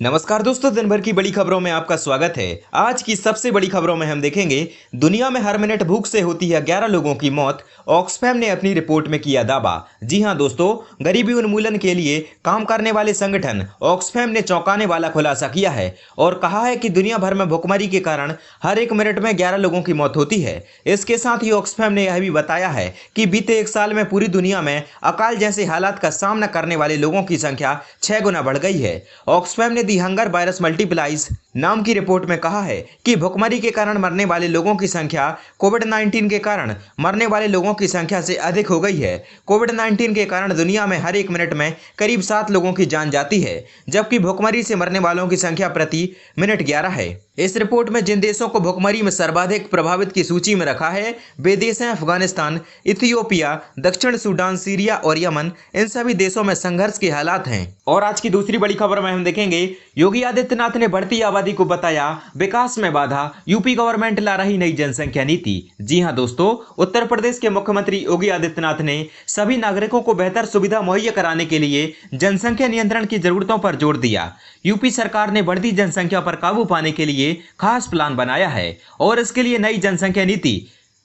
नमस्कार दोस्तों, दिन भर की बड़ी खबरों में आपका स्वागत है। आज की सबसे बड़ी खबरों में हम देखेंगे, दुनिया में हर मिनट भूख से होती है 11 लोगों की मौत, ऑक्सफैम ने अपनी रिपोर्ट में किया दावा। जी हां दोस्तों, गरीबी उन्मूलन के लिए काम करने वाले संगठन ऑक्सफैम ने चौंकाने वाला खुलासा किया है और कहा है कि दुनिया भर में भुखमरी के कारण हर एक मिनट में 11 लोगों की मौत होती है। इसके साथ ही ऑक्सफैम ने यह भी बताया है कि बीते एक साल में पूरी दुनिया में अकाल जैसे हालात का सामना करने वाले लोगों की संख्या 6 गुना बढ़ गई है। ऑक्सफैम ने दी हंगर वायरस मल्टीप्लाइज नाम की रिपोर्ट में कहा है कि भुखमरी के कारण मरने वाले लोगों की संख्या कोविड-19 के कारण मरने वाले लोगों की संख्या से अधिक हो गई है। कोविड-19 के कारण दुनिया में हर एक मिनट में करीब 7 लोगों की जान जाती है, जबकि भुखमरी से मरने वालों की संख्या प्रति मिनट 11 है। इस रिपोर्ट में जिन देशों को भुखमरी में सर्वाधिक प्रभावित की सूची में रखा है वे देश हैं अफगानिस्तान, इथियोपिया, दक्षिण सूडान, सीरिया और यमन। इन सभी देशों में संघर्ष के हालात हैं। और आज की दूसरी बड़ी खबर में हम देखेंगे, योगी आदित्यनाथ ने बढ़ती आबादी को बताया विकास में बाधा, यूपी गवर्नमेंट ला रही नई जनसंख्या नीति। जी हां दोस्तों, उत्तर प्रदेश के मुख्यमंत्री योगी आदित्यनाथ ने सभी नागरिकों को बेहतर सुविधा मुहैया कराने के लिए जनसंख्या नियंत्रण की जरूरतों पर जोर दिया। यूपी सरकार ने बढ़ती जनसंख्या पर काबू पाने के लिए खास प्लान बनाया है और इसके लिए नई जनसंख्या नीति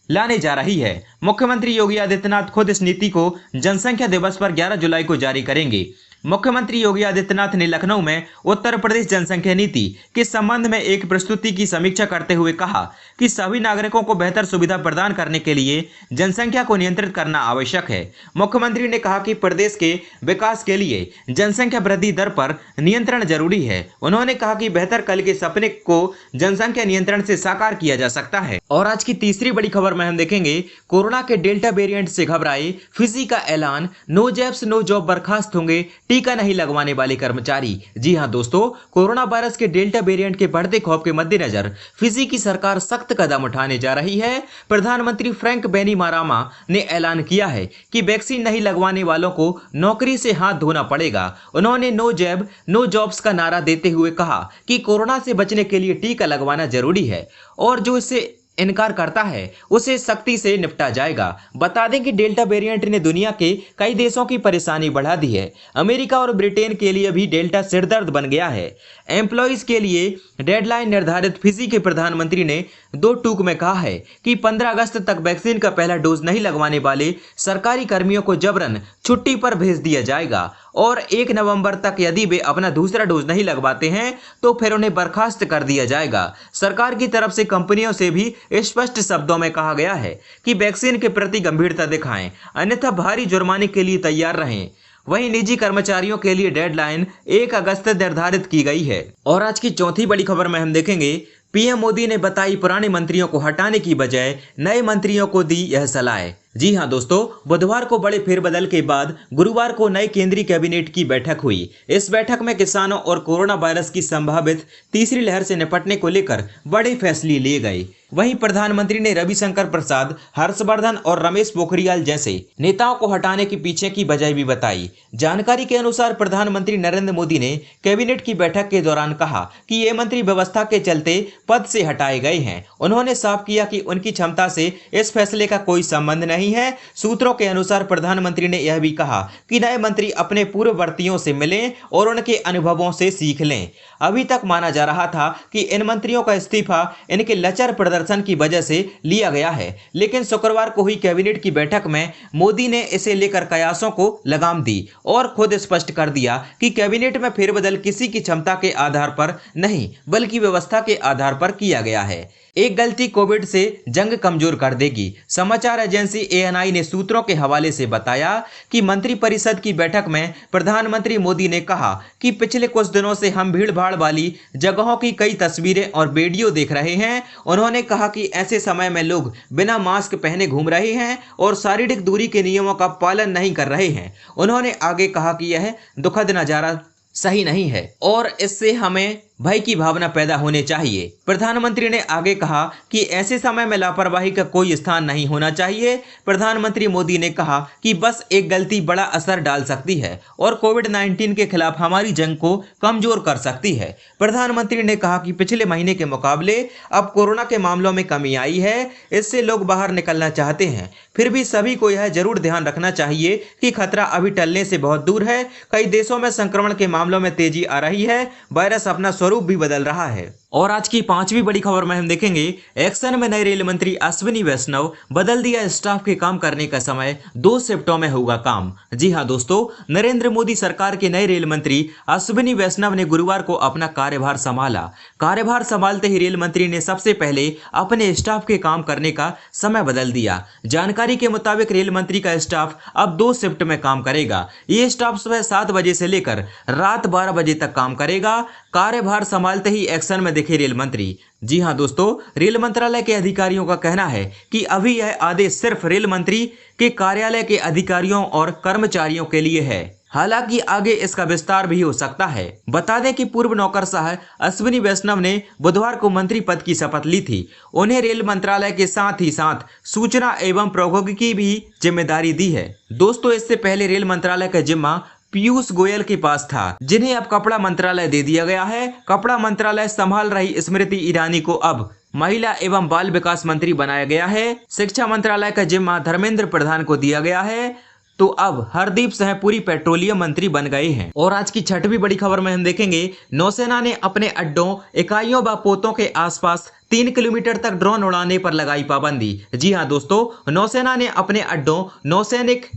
लाने जा रही है। मुख्यमंत्री योगी आदित्यनाथ खुद इस नीति को जनसंख्या दिवस पर 11 जुलाई को जारी करेंगे। मुख्यमंत्री योगी आदित्यनाथ ने लखनऊ में उत्तर प्रदेश जनसंख्या नीति के संबंध में एक प्रस्तुति की समीक्षा करते हुए कहा कि सभी नागरिकों को बेहतर सुविधा प्रदान करने के लिए जनसंख्या को नियंत्रित करना आवश्यक है। मुख्यमंत्री ने कहा कि प्रदेश के विकास के लिए जनसंख्या वृद्धि दर पर नियंत्रण जरूरी है। उन्होंने कहा कि बेहतर कल के सपने को जनसंख्या नियंत्रण से साकार किया जा सकता है। और आज की तीसरी बड़ी खबर में हम देखेंगे, कोरोना के डेल्टा वेरिएंट से घबराए फिजी का ऐलान, नो जैब्स नो जॉब, बर्खास्त होंगे टीका नहीं लगवाने वाले कर्मचारी। जी हां दोस्तों, कोरोना वायरस के डेल्टा वेरिएंट के बढ़ते खौफ के मद्देनजर फिजी की सरकार सख्त कदम उठाने जा रही है। प्रधानमंत्री फ्रैंक बैनिमारामा ने ऐलान किया है कि वैक्सीन नहीं लगवाने वालों को नौकरी से हाथ धोना पड़ेगा। उन्होंने नो जैब नो जॉब्स का नारा देते हुए कहा कि कोरोना से बचने के लिए टीका लगवाना जरूरी है और जो इससे इनकार करता है उसे सख्ती से निपटा जाएगा। बता दें कि डेल्टा वेरिएंट ने दुनिया के कई देशों की परेशानी बढ़ा दी है। अमेरिका और ब्रिटेन के लिए भी डेल्टा सिरदर्द बन गया है। एम्प्लॉइज के लिए डेडलाइन निर्धारित फिजी के प्रधानमंत्री ने 2 टूक में कहा है कि 15 अगस्त तक वैक्सीन का पहला डोज नहीं लगवाने वाले सरकारी कर्मियों को जबरन छुट्टी पर भेज दिया जाएगा और 1 नवंबर तक यदि वे अपना दूसरा डोज नहीं लगवाते हैं तो फिर उन्हें बर्खास्त कर दिया जाएगा। सरकार की तरफ से कंपनियों से भी स्पष्ट शब्दों में कहा गया है कि वैक्सीन के प्रति गंभीरता दिखाएं, अन्यथा भारी जुर्माने के लिए तैयार रहें। वहीं निजी कर्मचारियों के लिए डेडलाइन 1 अगस्त निर्धारित की गई है। और आज की चौथी बड़ी खबर में हम देखेंगे, पीएम मोदी ने बताई पुराने मंत्रियों को हटाने की बजाय नए मंत्रियों को दी यह सलाह। जी हां दोस्तों, बुधवार को बड़े फेरबदल के बाद गुरुवार को नई केंद्रीय कैबिनेट की बैठक हुई। इस बैठक में किसानों और कोरोना वायरस की संभावित तीसरी लहर से निपटने को लेकर बड़े फैसले लिए गए। वहीं प्रधानमंत्री ने रविशंकर प्रसाद, हर्षवर्धन और रमेश पोखरियाल जैसे नेताओं को हटाने के पीछे की वजह भी बताई। जानकारी के अनुसार प्रधानमंत्री नरेंद्र मोदी ने कैबिनेट की बैठक के दौरान कहा कि ये मंत्री व्यवस्था के चलते पद से हटाए गए हैं। उन्होंने साफ किया कि उनकी क्षमता से इस फैसले का कोई संबंध नहीं है। सूत्रों के अनुसार प्रधानमंत्री ने यह भी कहा कि नए मंत्री अपने पूर्ववर्तियों से मिलें और उनके अनुभवों से सीख लें। अभी तक माना जा रहा था कि इन मंत्रियों का इस्तीफा इनके लचर प्रदर्शन की वजह से लिया गया है, लेकिन शुक्रवार को हुई कैबिनेट की बैठक में मोदी ने इसे लेकर कयासों को लगाम दी और खुद स्पष्ट कर दिया कि कैबिनेट में फेरबदल किसी की क्षमता के आधार पर नहीं बल्कि व्यवस्था के आधार पर किया गया है। एक गलती कोविड से जंग कमजोर कर देगी। समाचार एजेंसी एएनआई ने सूत्रों के हवाले से बताया कि मंत्रिपरिषद की बैठक में प्रधानमंत्री मोदी ने कहा कि पिछले कुछ दिनों से हम भीड़ भाड़ वाली जगहों की कई तस्वीरें और वीडियो देख रहे हैं। उन्होंने कहा कि ऐसे समय में लोग बिना मास्क पहने घूम रहे हैं और शारीरिक दूरी के नियमों का पालन नहीं कर रहे हैं। उन्होंने आगे कहा कि यह दुखद नजारा सही नहीं है और इससे हमें भय की भावना पैदा होने चाहिए। प्रधानमंत्री ने आगे कहा कि ऐसे समय में लापरवाही का कोई स्थान नहीं होना चाहिए। प्रधानमंत्री मोदी ने कहा कि बस एक गलती बड़ा असर डाल सकती है और कोविड-19 के खिलाफ हमारी जंग को कमजोर कर सकती है। प्रधानमंत्री ने कहा कि पिछले महीने के मुकाबले अब कोरोना के मामलों में कमी आई है, इससे लोग बाहर निकलना चाहते हैं। फिर भी सभी को यह जरूर ध्यान रखना चाहिए कि खतरा अभी टलने से बहुत दूर है। कई देशों में संक्रमण के मामलों में तेजी आ रही है, वायरस अपना स्वरूप भी बदल रहा है। और आज की पांचवी बड़ी खबर में हम देखेंगे, एक्शन में नए रेल मंत्री अश्विनी वैष्णव, बदल दिया स्टाफ के काम करने का समय, 2 शिफ्टों में होगा काम। जी हां दोस्तों, नरेंद्र मोदी सरकार के नए रेल मंत्री अश्विनी वैष्णव ने गुरुवार को अपना कार्यभार संभाला। कार्यभार संभालते ही रेल मंत्री ने सबसे पहले अपने स्टाफ के काम करने का समय बदल दिया। जानकारी के मुताबिक रेल मंत्री का स्टाफ अब 2 शिफ्ट में काम करेगा। ये स्टाफ सुबह 7 बजे से लेकर रात 12 बजे तक काम करेगा। कार्यभार संभालते ही एक्शन में दिखे रेल मंत्री। जी हां दोस्तों, रेल मंत्रालय के अधिकारियों का कहना है कि अभी यह आदेश सिर्फ रेल मंत्री के कार्यालय के अधिकारियों और कर्मचारियों के लिए है। हालांकि आगे इसका विस्तार भी हो सकता है। बता दें कि पूर्व नौकरशाह अश्विनी वैष्णव ने बुधवार को मंत्री पद की शपथ ली थी। उन्हें रेल मंत्रालय के साथ ही साथ सूचना एवं प्रौद्योगिकी भी जिम्मेदारी दी है। दोस्तों, इससे पहले रेल मंत्रालय का जिम्मा पीयूष गोयल के पास था, जिन्हें अब कपड़ा मंत्रालय दे दिया गया है। कपड़ा मंत्रालय संभाल रही स्मृति ईरानी को अब महिला एवं बाल विकास मंत्री बनाया गया है। शिक्षा मंत्रालय का जिम्मा धर्मेंद्र प्रधान को दिया गया है। तो अब हरदीप सिंह पुरी पेट्रोलियम मंत्री बन गए हैं। और आज की छठवीं बड़ी खबर में हम देखेंगे, नौसेना ने अपने अड्डों, इकाइयों व पोतों के आसपास 3 किलोमीटर तक ड्रोन उड़ाने पर लगाई पाबंदी। जी हां दोस्तों, नौसेना ने अपने अड्डों, नौसैनिक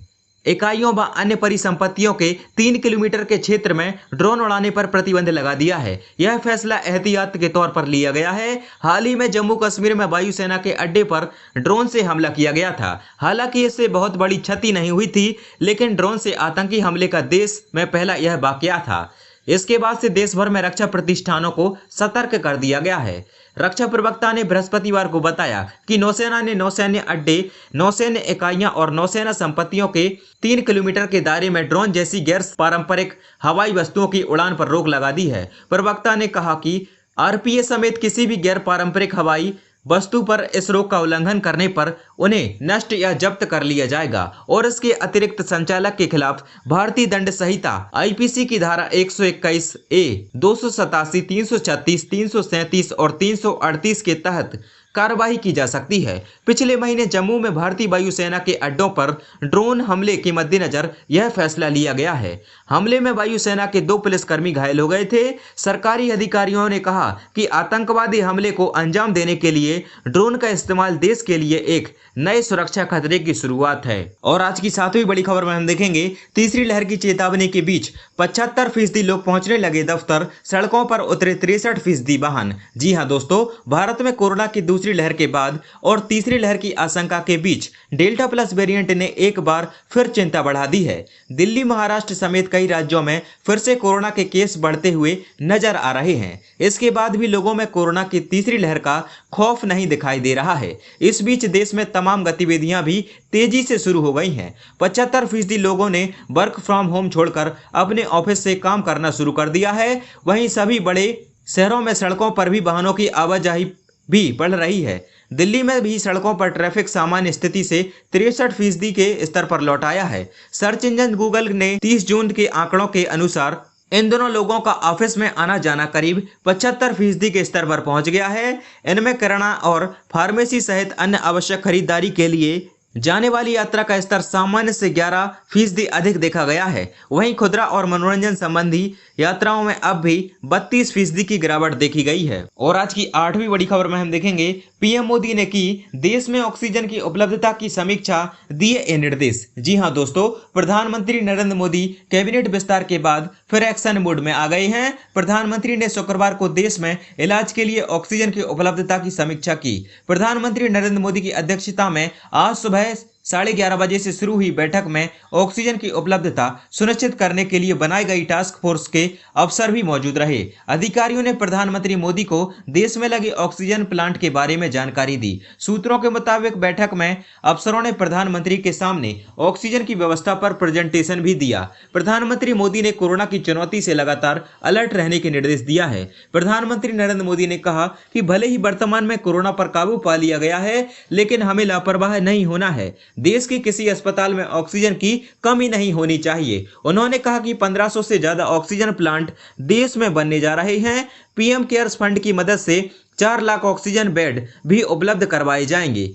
इकाइयों व अन्य परिसंपत्तियों के 3 किलोमीटर के क्षेत्र में ड्रोन उड़ाने पर प्रतिबंध लगा दिया है। यह फैसला एहतियात के तौर पर लिया गया है। हाल ही में जम्मू कश्मीर में वायुसेना के अड्डे पर ड्रोन से हमला किया गया था। हालांकि इससे बहुत बड़ी क्षति नहीं हुई थी, लेकिन ड्रोन से आतंकी हमले का देश में पहला यह वाकया था। इसके बाद से देश भर में रक्षा प्रतिष्ठानों को सतर्क कर दिया गया है। रक्षा प्रवक्ता ने बृहस्पतिवार को बताया कि नौसेना ने नौसैन्य अड्डे, नौसैन्य इकाइयां और नौसेना संपत्तियों के 3 किलोमीटर के दायरे में ड्रोन जैसी गैर पारंपरिक हवाई वस्तुओं की उड़ान पर रोक लगा दी है। प्रवक्ता ने कहा कि आरपीएफ समेत किसी भी गैर पारंपरिक हवाई वस्तु पर इस रोक का उल्लंघन करने पर उन्हें नष्ट या जब्त कर लिया जाएगा और इसके अतिरिक्त संचालक के खिलाफ भारतीय दंड संहिता आईपीसी की धारा 121 ए, 287, 336, 337 और 338 के तहत कार्रवाई की जा सकती है। पिछले महीने जम्मू में भारतीय वायुसेना के अड्डों पर ड्रोन हमले के मद्देनजर यह फैसला लिया गया है। हमले में वायुसेना के 2 पुलिसकर्मी घायल हो गए थे। सरकारी अधिकारियों ने कहा कि आतंकवादी हमले को अंजाम देने के लिए ड्रोन का इस्तेमाल देश के लिए एक नए सुरक्षा खतरे की शुरुआत है। और आज की 7वीं बड़ी खबर में हम देखेंगे, तीसरी लहर की चेतावनी के बीच 75% लोग पहुंचने लगे दफ्तर, सड़कों पर उतरे 63% वाहन। जी हां दोस्तों, भारत में कोरोना की दूसरी लहर के बाद और तीसरी लहर की आशंका के बीच डेल्टा प्लस वेरिएंट ने एक बार फिर चिंता बढ़ा दी है। दिल्ली, महाराष्ट्र समेत कई राज्यों में फिर से कोरोना के केस बढ़ते हुए नजर आ रहे हैं। इसके बाद भी लोगों में कोरोना की तीसरी लहर का खौफ नहीं दिखाई दे रहा है। इस बीच देश में तमाम गतिविधियां भी तेजी से शुरू हो गई हैं। 75% लोगों ने वर्क फ्रॉम होम छोड़कर अपने ऑफिस से काम करना शुरू कर दिया है। वहीं सभी बड़े शहरों में सड़कों पर भी वाहनों की आवाजाही भी बढ़ रही है। दिल्ली में भी सड़कों पर ट्रैफिक सामान्य स्थिति से 63% के स्तर पर लौट आया है। सर्च इंजन गूगल ने 30 जून के आंकड़ों के अनुसार इन दोनों लोगों का ऑफिस में आना जाना करीब 75% के स्तर पर पहुंच गया है। इनमें किराना और फार्मेसी सहित अन्य आवश्यक खरीदारी के लिए जाने वाली यात्रा का स्तर सामान्य से 11% अधिक देखा गया है। वहीं खुदरा और मनोरंजन संबंधी यात्राओं में अब भी 32% की गिरावट देखी गई है। और आज की 8वीं बड़ी खबर में हम देखेंगे, पीएम मोदी ने की देश में ऑक्सीजन की उपलब्धता की समीक्षा, दिए ये निर्देश। जी हां दोस्तों, प्रधानमंत्री नरेंद्र मोदी कैबिनेट विस्तार के बाद फिर एक्शन मोड में आ गए हैं। प्रधानमंत्री ने शुक्रवार को देश में इलाज के लिए ऑक्सीजन की उपलब्धता की समीक्षा की। प्रधानमंत्री नरेंद्र मोदी की अध्यक्षता में आज सुबह 11:30 बजे से शुरू हुई बैठक में ऑक्सीजन की उपलब्धता सुनिश्चित करने के लिए बनाई गई टास्क फोर्स के अफसर भी मौजूद रहे। अधिकारियों ने प्रधानमंत्री मोदी को देश में लगे ऑक्सीजन प्लांट के बारे में जानकारी दी। सूत्रों के मुताबिक बैठक में अफसरों ने प्रधानमंत्री के सामने ऑक्सीजन की व्यवस्था पर प्रेजेंटेशन भी दिया। प्रधानमंत्री मोदी ने कोरोना की चुनौती से लगातार अलर्ट रहने के निर्देश दिया है। प्रधानमंत्री नरेंद्र मोदी ने कहा कि भले ही वर्तमान में कोरोना पर काबू पा लिया गया है, लेकिन हमें लापरवाह नहीं होना है। देश के किसी अस्पताल में ऑक्सीजन की कमी नहीं होनी चाहिए। उन्होंने कहा कि 1500 से ज्यादा ऑक्सीजन प्लांट देश में बनने जा रहे हैं। पीएम केयर्स फंड की मदद से 4 लाख ऑक्सीजन बेड भी उपलब्ध करवाए जाएंगे।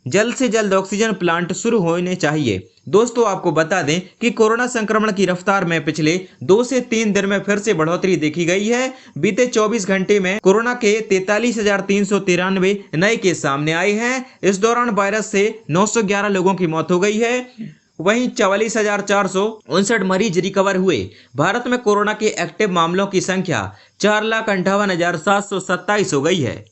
जल्द से जल्द ऑक्सीजन प्लांट शुरू होने चाहिए। दोस्तों, आपको बता दें कि कोरोना संक्रमण की रफ्तार में पिछले 2 से 3 दिन में फिर से बढ़ोतरी देखी गई है। बीते 24 घंटे में कोरोना के 43,393 नए केस सामने आए हैं। इस दौरान वायरस से 911 लोगों की मौत हो गई है। वहीं 44,459 मरीज रिकवर हुए। भारत में कोरोना के एक्टिव मामलों की संख्या 4,58,727 हो गई है।